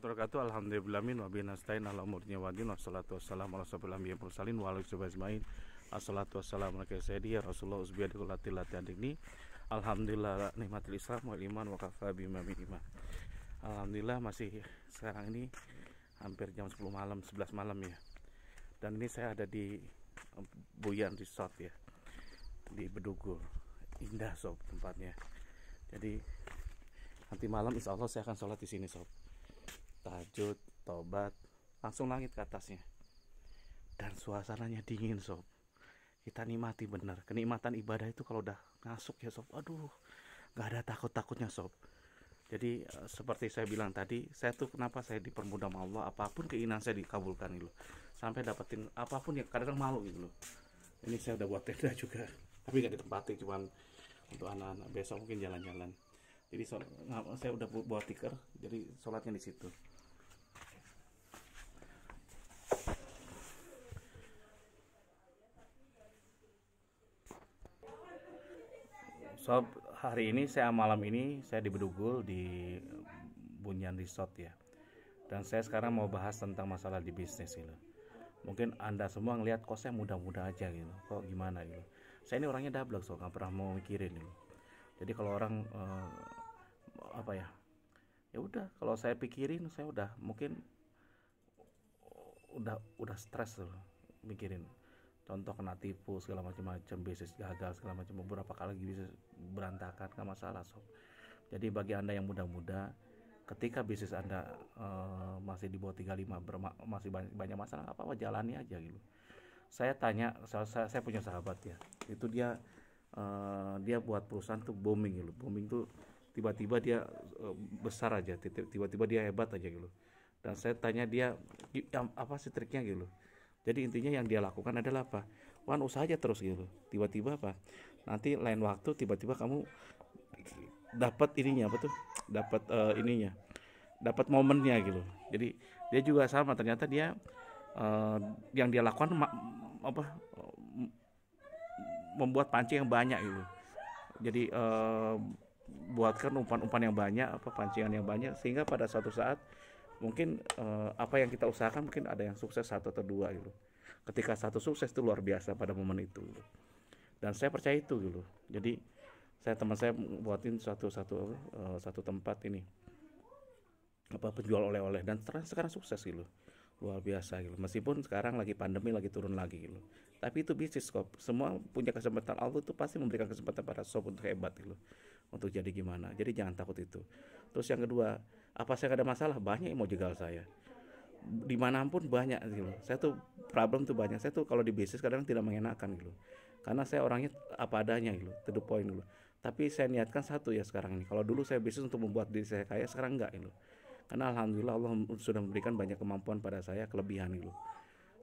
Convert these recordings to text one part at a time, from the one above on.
Wabarakatuh. Alhamdulillahi wa bihi nasta'in ala umurnya wadin wassalatu wassalamu ala asyrofil anbiya'i wal mursalin wa ala alihi ajmain. Assalatu wassalamu ala sayyidi Rasulullah usbiyadikul latil ini. Alhamdulillah nikmatul Islam wal iman wa kafa bima min iman. Alhamdulillah masih sekarang ini hampir jam 10 malam, 11 malam ya. Dan ini saya ada di Buyan Resort ya, di Bedugul. Indah sob tempatnya. Jadi nanti malam insya Allah saya akan sholat di sini sob. Tahajud, tobat, langsung langit ke atasnya. Dan suasananya dingin sob. Kita nikmati bener. Kenikmatan ibadah itu kalau udah masuk ya sob, aduh, gak ada takut-takutnya sob. Jadi seperti saya bilang tadi, saya tuh kenapa saya dipermudah sama Allah, apapun keinginan saya dikabulkan gitu loh. Sampai dapetin apapun ya, kadang malu gitu loh. Ini saya udah buat tenda juga, tapi gak ditempatin, cuman untuk anak-anak. Besok mungkin jalan-jalan. Jadi saya udah buat tikar, jadi sholatnya di situ. Sob, hari ini malam ini saya di Bedugul di Buyan Resort ya. Dan saya sekarang mau bahas tentang masalah di bisnis gitu. Mungkin Anda semua ngelihat kok saya muda-muda aja gitu. Kok gimana gitu. Saya ini orangnya dablek sob, nggak pernah mau mikirin gitu. Jadi kalau orang apa ya? Ya udah, kalau saya pikirin saya udah mungkin udah stres tuh mikirin. Contoh kena tipu segala macam-macam, bisnis gagal segala macam, beberapa kali bisnis berantakan, nggak masalah sob. Jadi bagi Anda yang muda-muda, ketika bisnis Anda masih di bawah 35 masih banyak masalah, apa-apa jalani aja gitu. Saya tanya, saya punya sahabat ya, itu dia buat perusahaan tuh booming gitu. Booming tuh tiba-tiba dia besar aja, tiba-tiba dia hebat aja gitu. Dan saya tanya dia, apa sih triknya gitu. Jadi intinya yang dia lakukan adalah apa? Wan, usaha aja terus gitu. Tiba-tiba apa? Nanti lain waktu tiba-tiba kamu dapat ininya apa tuh? Dapat ininya. Dapat momennya gitu. Jadi dia juga sama, ternyata dia yang dia lakukan apa? Membuat pancing yang banyak gitu. Jadi buatkan umpan-umpan yang banyak, apa pancingan yang banyak, sehingga pada suatu saat mungkin apa yang kita usahakan mungkin ada yang sukses satu atau dua gitu. Ketika satu sukses itu luar biasa pada momen itu gitu. Dan saya percaya itu gitu. Jadi teman saya buatin satu tempat ini apa penjual oleh-oleh, dan sekarang sukses gitu, luar biasa gitu. Meskipun sekarang lagi pandemi, lagi turun lagi gitu, tapi itu bisnis kok. Semua punya kesempatan, Allah itu pasti memberikan kesempatan pada sob untuk hebat gitu, untuk jadi gimana. Jadi jangan takut itu. Terus yang kedua, apa saya ada masalah? Banyak yang mau jegal saya, dimanapun banyak gitu. Saya tuh problem tuh banyak. Saya tuh kalau di bisnis kadang tidak mengenakan gitu, karena saya orangnya apa adanya gitu, to the point dulu. Tapi saya niatkan satu ya sekarang ini. Kalau dulu saya bisnis untuk membuat diri saya kaya, sekarang enggak gitu. Karena alhamdulillah Allah sudah memberikan banyak kemampuan pada saya, kelebihan gitu.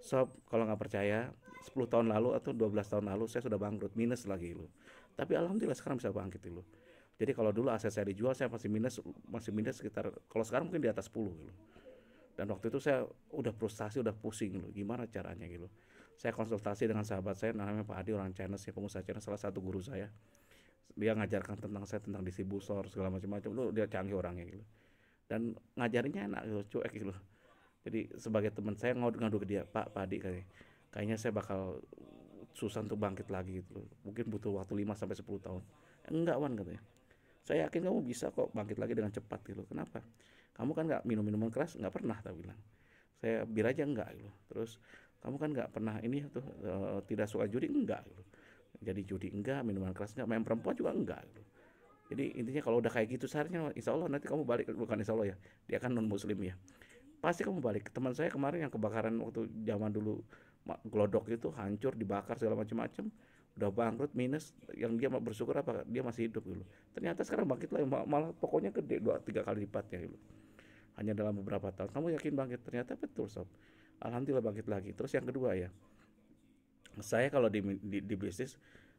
So, kalau nggak percaya, 10 tahun lalu atau 12 tahun lalu saya sudah bangkrut, minus lagi gitu. Tapi alhamdulillah sekarang bisa bangkit gitu. Jadi kalau dulu aset saya dijual, saya masih minus sekitar, kalau sekarang mungkin di atas 10 gitu. Dan waktu itu saya udah frustasi, udah pusing gitu, gimana caranya gitu. Saya konsultasi dengan sahabat saya namanya Pak Adi, orang China, pengusaha China, salah satu guru saya. Dia ngajarkan tentang saya, tentang distributor segala macam-macam. Lu dia canggih orangnya gitu. Dan ngajarinnya enak gitu, cuek gitu. Jadi sebagai teman saya ngadu ke dia, Pak Adi, kayaknya saya bakal susah untuk bangkit lagi gitu. Mungkin butuh waktu 5 sampai 10 tahun. Enggak Wan, katanya. Saya yakin kamu bisa kok bangkit lagi dengan cepat gitu. Kenapa? Kamu kan nggak minum minuman keras, nggak pernah, tak bilang. Saya bir aja enggak gitu. Terus kamu kan nggak pernah ini tuh tidak suka judi, enggak gitu. Jadi judi enggak, minuman keras enggak, main perempuan juga enggak gitu. Jadi intinya kalau udah kayak gitu seharusnya insya Allah nanti kamu balik, bukan insya Allah ya, dia kan non muslim ya, pasti kamu balik. Teman saya kemarin yang kebakaran waktu zaman dulu, Glodok itu hancur, dibakar segala macam-macam, udah bangkrut minus, yang dia bersyukur apa dia masih hidup gitu. Ternyata sekarang bangkit lagi, malah pokoknya gede 2-3 kali lipatnya gitu. Hanya dalam beberapa tahun. Kamu yakin bangkit? Ternyata betul sob. Alhamdulillah bangkit lagi. Terus yang kedua ya, saya kalau di bisnis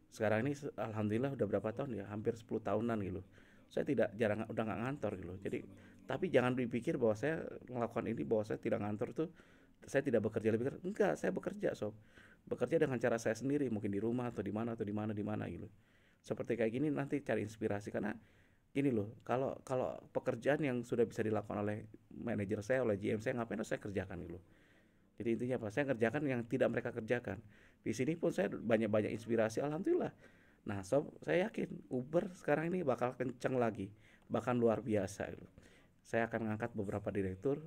sekarang ini alhamdulillah udah berapa tahun ya, hampir 10 tahunan gitu. Saya tidak jarang udah nggak ngantor gitu. Jadi tapi jangan dipikir bahwa saya melakukan ini bahwa saya tidak ngantor tuh saya tidak bekerja lebih keras. Enggak, saya bekerja sob. Bekerja dengan cara saya sendiri, mungkin di rumah atau di mana gitu. Seperti kayak gini nanti cari inspirasi, karena Gini loh, kalau kalau pekerjaan yang sudah bisa dilakukan oleh manajer saya, oleh GM saya, ngapain harus saya kerjakan gitu. Jadi intinya apa? Saya kerjakan yang tidak mereka kerjakan. Di sini pun saya banyak-banyak inspirasi, alhamdulillah. Nah, sob, saya yakin Uber sekarang ini bakal kencang lagi, bahkan luar biasa gitu. Saya akan mengangkat beberapa direktur,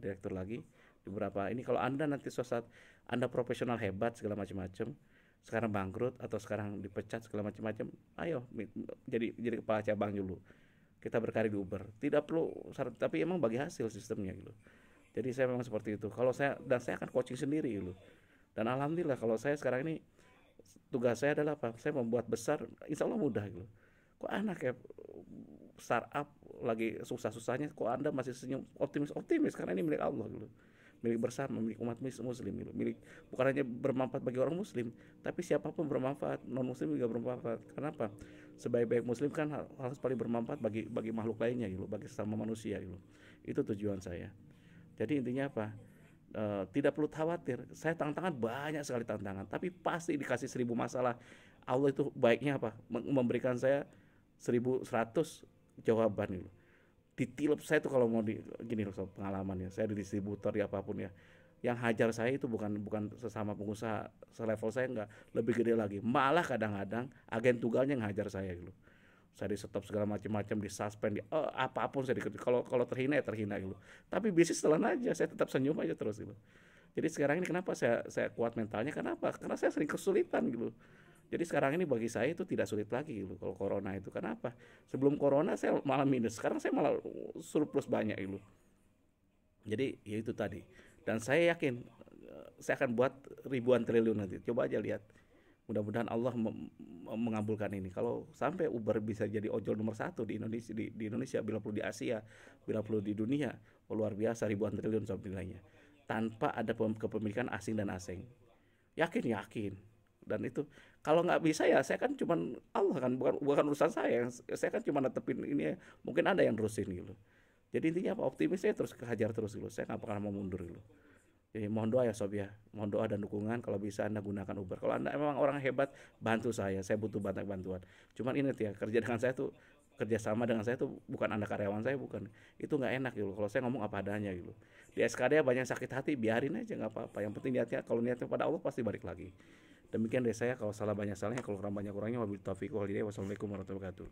direktur lagi di beberapa ini. Kalau anda nanti suatu saat anda profesional hebat segala macam-macam, sekarang bangkrut atau sekarang dipecat segala macam-macam, ayo jadi kepala cabang dulu. Kita berkarir di Uber. Tidak perlu syarat, tapi emang bagi hasil sistemnya gitu. Jadi saya memang seperti itu. Kalau saya dan saya akan coaching sendiri gitu. Dan alhamdulillah kalau saya sekarang ini tugas saya adalah apa? Saya membuat besar, insya Allah mudah gitu. Kok anak ya startup lagi susah-susahnya, kok anda masih senyum optimis karena ini milik Allah gitu, milik bersama, milik umat muslim gitu, milik bukan hanya bermanfaat bagi orang muslim, tapi siapapun bermanfaat, non muslim juga bermanfaat. Kenapa? Sebaik-baik muslim kan harus paling bermanfaat bagi bagi makhluk lainnya gitu, bagi sesama manusia gitu. Itu tujuan saya. Jadi intinya apa? Tidak perlu khawatir. Saya tantangan banyak sekali tantangan, tapi pasti dikasih 1.000 masalah. Allah itu baiknya apa? Memberikan saya 1.100 jawaban itu. Ditilep saya tuh kalau mau di gini loh soal pengalamannya. Saya di distributor di apapun ya. Yang hajar saya itu bukan bukan sesama pengusaha selevel saya, enggak, lebih gede lagi. Malah kadang-kadang agen tunggalnya yang hajar saya gitu. Saya di stop segala macam-macam, di suspend, apapun saya dikritik. Kalau kalau terhina ya terhina gitu. Tapi bisnis telan aja, saya tetap senyum aja terus gitu. Jadi sekarang ini kenapa saya kuat mentalnya? Kenapa? Karena saya sering kesulitan gitu. Jadi sekarang ini bagi saya itu tidak sulit lagi gitu. Kalau corona itu kenapa? Sebelum corona saya malah minus, sekarang saya malah surplus banyak gitu. Jadi ya itu tadi. Dan saya yakin saya akan buat ribuan triliun nanti. Coba aja lihat. Mudah-mudahan Allah mengabulkan ini. Kalau sampai Uber bisa jadi ojol nomor satu di Indonesia, di Indonesia, bila perlu di Asia, bila perlu di dunia, luar biasa ribuan triliun sob nilainya. Tanpa ada kepemilikan asing dan asing. Yakin, yakin. Dan itu kalau nggak bisa ya saya kan cuman Allah kan, bukan bukan urusan saya kan cuma netepin ini ya. Mungkin ada yang terusin gitu. Jadi intinya apa, optimis saya terus kehajar terus gitu, saya nggak pernah mau mundur gitu. Jadi mohon doa ya sob ya, mohon doa dan dukungan. Kalau bisa anda gunakan Uber, kalau anda memang orang hebat bantu saya butuh banyak bantuan. Cuman ingat ya, kerja dengan saya tuh, kerja sama dengan saya tuh bukan anda karyawan saya, bukan, itu nggak enak gitu kalau saya ngomong apa adanya gitu. Di SKD banyak sakit hati, biarin aja nggak apa-apa, yang penting niatnya, kalau niatnya pada Allah pasti balik lagi. Demikian dari saya, kalau salah banyak salahnya, kalau kurang banyak kurangnya, wabillahi taufiq wal hidayah. Wassalamualaikum warahmatullahi wabarakatuh.